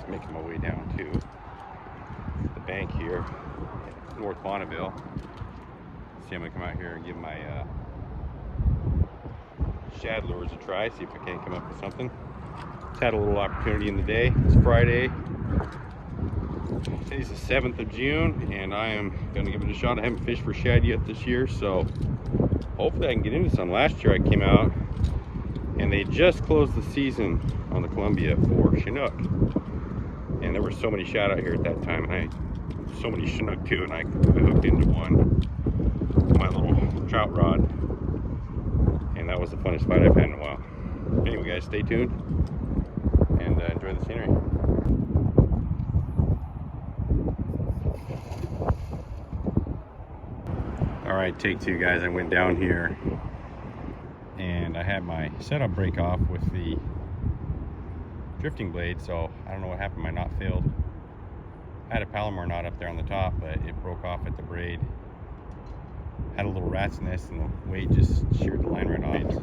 just making my way down to the bank here at North Bonneville. See, I'm gonna come out here and give my shad lures a try, see if I can't come up with something. Just had a little opportunity in the day. It's Friday. Today's the 7th of June, and I am gonna give it a shot. I haven't fished for shad yet this year, so hopefully I can get into some. Last year I came out and they just closed the season on the Columbia for Chinook, and there were so many shad out here at that time, and so many Chinook too, and I hooked into one with my little trout rod, and that was the funnest fight I've had in a while. Anyway guys, stay tuned and enjoy the scenery. All right, take two guys. I went down here and I had my setup break off with the drifting blade, so I don't know what happened. My knot failed. I had a Palomar knot up there on the top, but it broke off at the braid. Had a little rat's nest and the weight just sheared the line right off.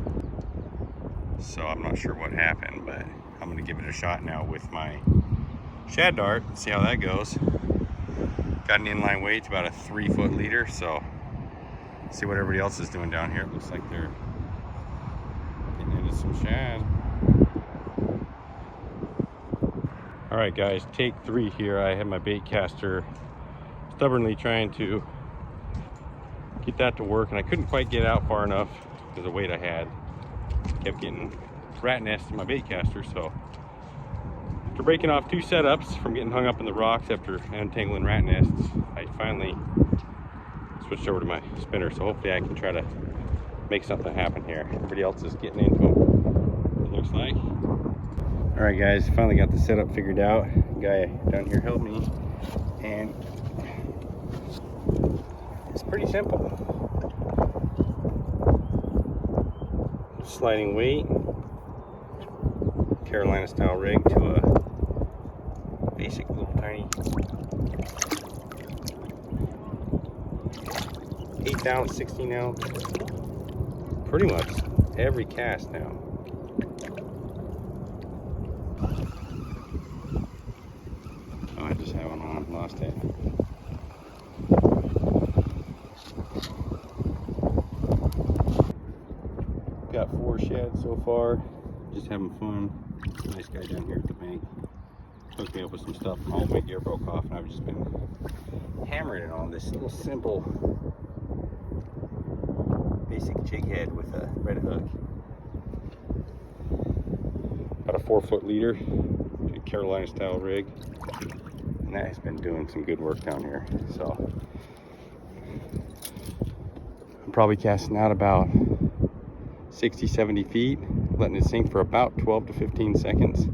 So I'm not sure what happened, but I'm gonna give it a shot now with my shad dart, see how that goes. Got an inline weight, it's about a 3-foot leader, so see what everybody else is doing down here. It looks like they're getting into some shad. All right guys, take 3 here. I have my bait caster stubbornly trying to get that to work, and I couldn't quite get out far enough because of the weight I had. Kept getting rat nests in my bait caster, so after breaking off 2 setups from getting hung up in the rocks after untangling rat nests, I finally switched over to my spinner, so hopefully I can try to make something happen here. Everybody else is getting into them, it looks like. All right guys, finally got the setup figured out. Guy down here helped me, and it's pretty simple. Sliding weight, Carolina style rig to a basic little tiny 8 ounce, 16 ounce, pretty much every cast now. Oh, I just have one on, lost it. Got 4 shads so far, just having fun. Nice guy down here at the bank hooked me up with some stuff, and all my gear broke off, and I've just been hammering it on this little simple basic jig head with a red hook. About a 4-foot leader, Carolina style rig, and that has been doing some good work down here. So I'm probably casting out about 60-70 feet, letting it sink for about 12 to 15 seconds,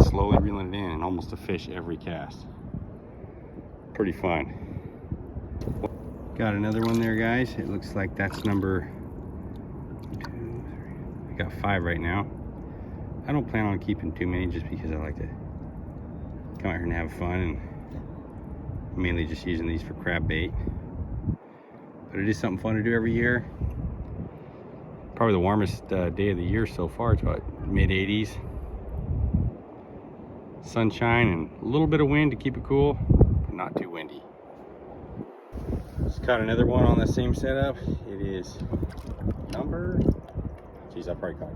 slowly reeling it in, and almost a fish every cast. Pretty fun. Got another one there guys. It looks like that's number 2, 3. I got 5 right now. I don't plan on keeping too many just because I like to come out here and have fun, and mainly just using these for crab bait. But it is something fun to do every year. Probably the warmest day of the year so far. It's about mid-80s. Sunshine and a little bit of wind to keep it cool, but not too windy. Just caught another one on the same setup. It is number, geez, I probably caught,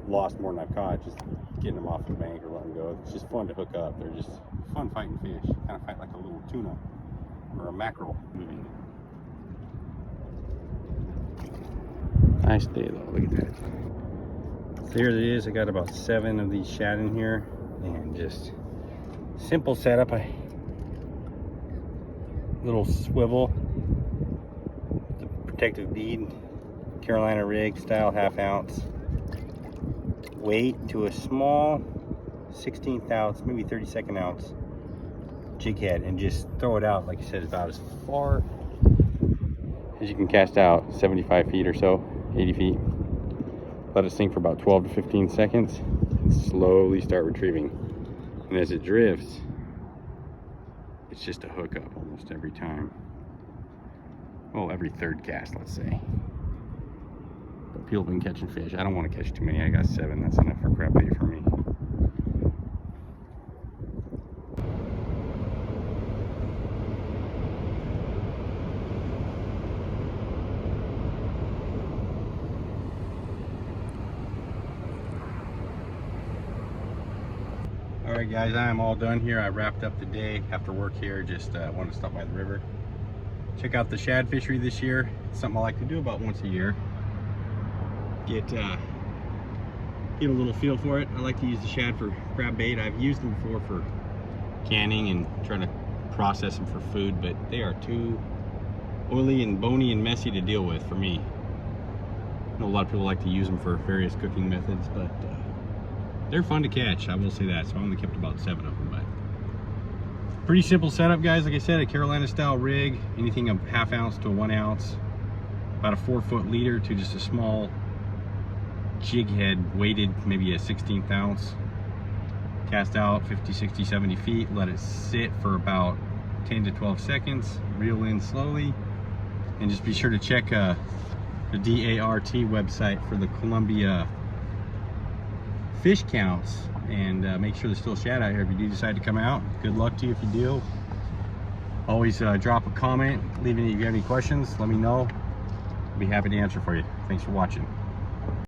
lost more than I've caught just getting them off the bank or letting them go. It's just fun to hook up. They're just fun fighting fish. Kind of fight like a little tuna or a mackerel. Nice day though, look at that. So here it is. I got about 7 of these shad in here, and just simple setup. A little swivel, the protective bead, Carolina rig style, 1/2 ounce. Weight to a small 16th ounce, maybe 32nd ounce jig head, and just throw it out, like I said, about as far as you can cast out, 75 feet or so, 80 feet. Let it sink for about 12 to 15 seconds and slowly start retrieving. And as it drifts, it's just a hookup almost every time. Well, every 3rd cast, let's say. But people have been catching fish. I don't want to catch too many. I got 7. That's enough for crab bait for me. Alright guys, I am all done here. I wrapped up the day after work here. Just wanted to stop by the river, check out the shad fishery this year. It's something I like to do about once a year. Get a little feel for it. I like to use the shad for crab bait. I've used them before for canning and trying to process them for food, but they are too oily and bony and messy to deal with for me. I know a lot of people like to use them for various cooking methods, but they're fun to catch, I will say that. So I only kept about 7 of them, but pretty simple setup, guys. Like I said, a Carolina style rig, anything of 1/2 ounce to 1 ounce, about a 4-foot leader to just a small jig head, weighted maybe a 1/16 ounce. Cast out 50, 60, 70 feet, let it sit for about 10 to 12 seconds, reel in slowly, and just be sure to check the DART website for the Columbia fish counts, and make sure there's still shad out here if you do decide to come out. Good luck to you if you do. Always drop a comment, leave any, if you have any questions, let me know. I'll be happy to answer for you. Thanks for watching.